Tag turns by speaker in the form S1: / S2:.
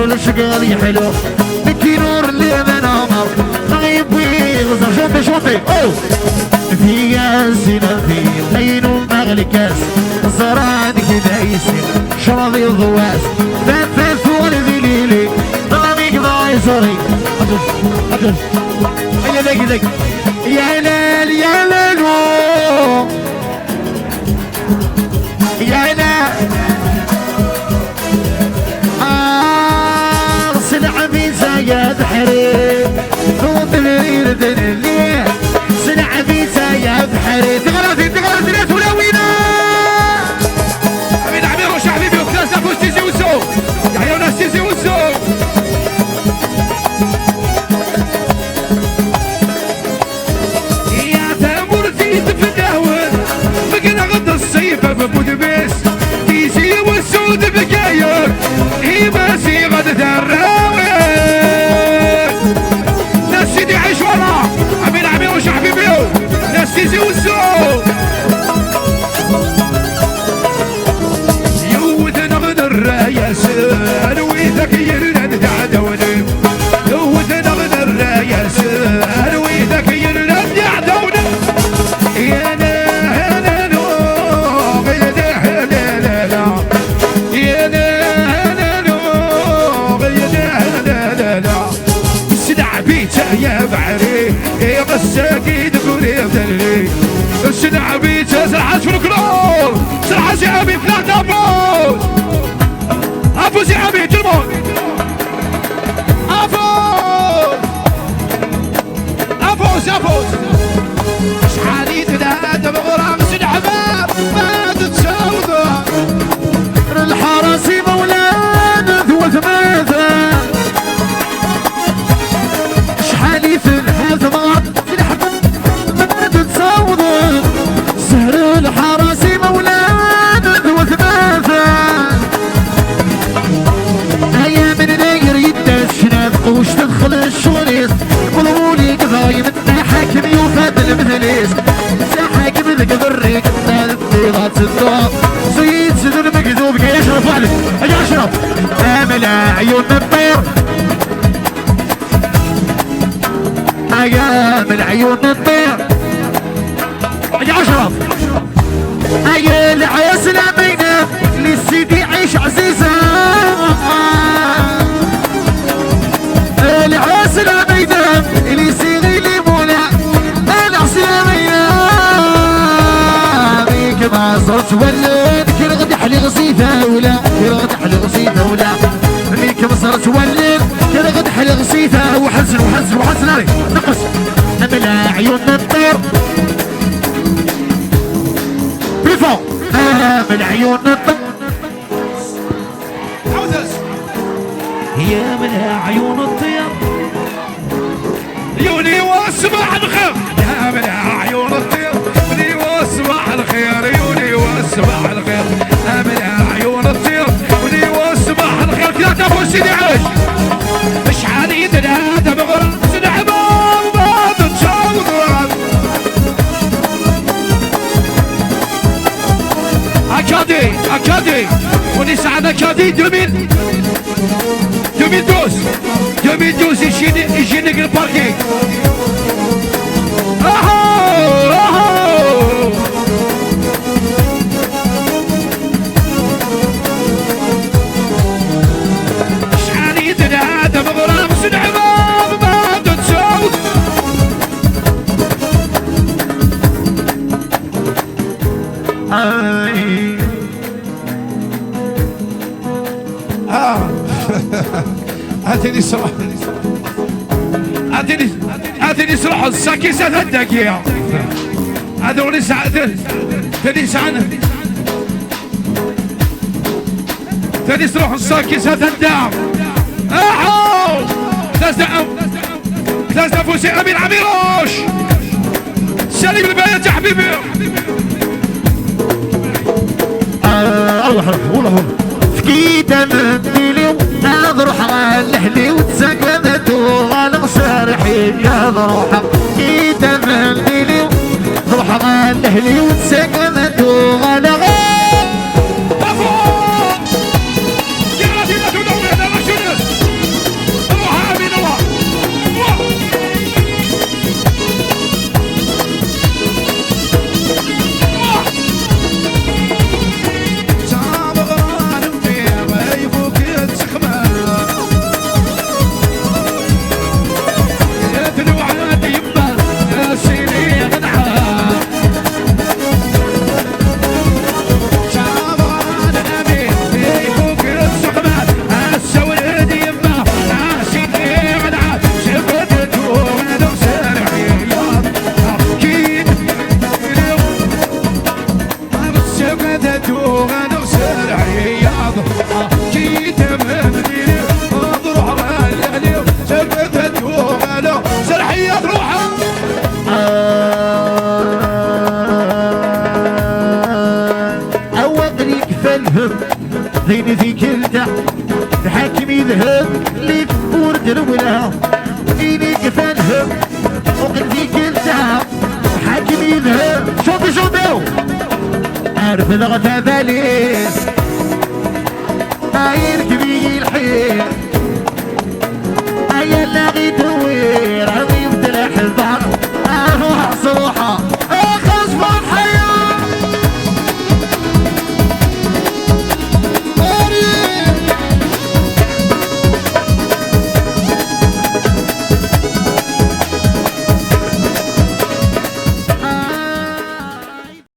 S1: الشقال يحلو بكي نور اللي من عمر طيب ويغزر شوطي شوطي في قاسنا في لين ومغلي كاس الزراد كذا يسير شرابي الضواس ثلاث ولدي ليلي ضامي قضاء يسري أجل يا ذاك ذاك يا ليل يا ليل يا ليل صنع بيتزا يا بحري وطلير دليل صنع بيتزا يا بحري تغلطي ناس ولا وينا
S2: امين عمير وش حبيبي وكلاس نفوس تيزي وسوق يحيى وناس تيزي وسوق يا تامور زيد في الدهون بقنا غد الصيف ببودبيس تيزي والسود بكاير هي ماسي غد دراوي ناس سيدي عيش ورا امين عمير وش حبيبي ناس تيزي وسوق يا سان ويدك يرند عدوني يودنا من الراية سان ويدك يرند عدوني يا لا نوغ يا لا يا نوغ يا لا سنع بيتا يا بعري يا مساكين تقولي بدلي سنع بيتا سرحة شنكرول سرحة شعبي ثلاثة بوت افوز يا عمي جرمون افوز شحالي تنادى بغرام سنحباب ما تتساوض
S1: الحراسي مولانا ذو ثماثة شحالي ثنحاث ما تتساوض سهر الحراسي مولانا ذو ثماثة وش تدخل الشوريس قلبولي قضايم انت حاكم يوفاد المثليس حاكم القبريك انت الطيبات الدوام سيد سيد المكذوب كي يشرف عليك اجي اشرف امل عيون الطير من عيون الطير اجي اشرف اجي العياس الامينه للسيدي عيش عزيزه العاس العبيدة اللي يسيغي لي مولا العاس العبيدة بيك ما صرت ولد كل غد حلي غصيفة ولا كل غد حلي غصيفة ولا بيك ما صرت ولد كل غد حلي غصيفة وحزن هاري نقص أملا عيون الطير بيفو من عيون الطير
S2: يا من عيون الطير عيوني واسمع الخير يا من عيون الطير عيوني واسمع الخير عيوني واسمع الخير يا من عيون الطير عيوني واسمع الخير كلا تفوز سيدي عيش شحال يتنادى بغرام سنحباب ما تتشاوض أكادي ونسعد أكادي 2012 يجيني الباركينغ شحال يتنادى بغرام سنحباب ما تتساوض هاتيني صراحة هاتيني صراحة الساكي ستهدك يا هذول ساعة تاني ساعة تاني صراحة الساكي ستهدك احو ثلاث نفوسي امين عميروش سليم البيت يا حبيبي
S1: الله والله فكيت منديلي نروح على الاهلي وتسكنت وانا مسارحي يا روح فكيت منديلي نروح على الاهلي وتسكنت وانا
S2: يا غادي لا تدور هذا ما شنس
S1: ذيني في كلتا الحاكم يذهب ليك ورد الولا إيني كفالهم وقل في كلتا الحاكم يذهب شوطي شوطيو عارف الغثى باليس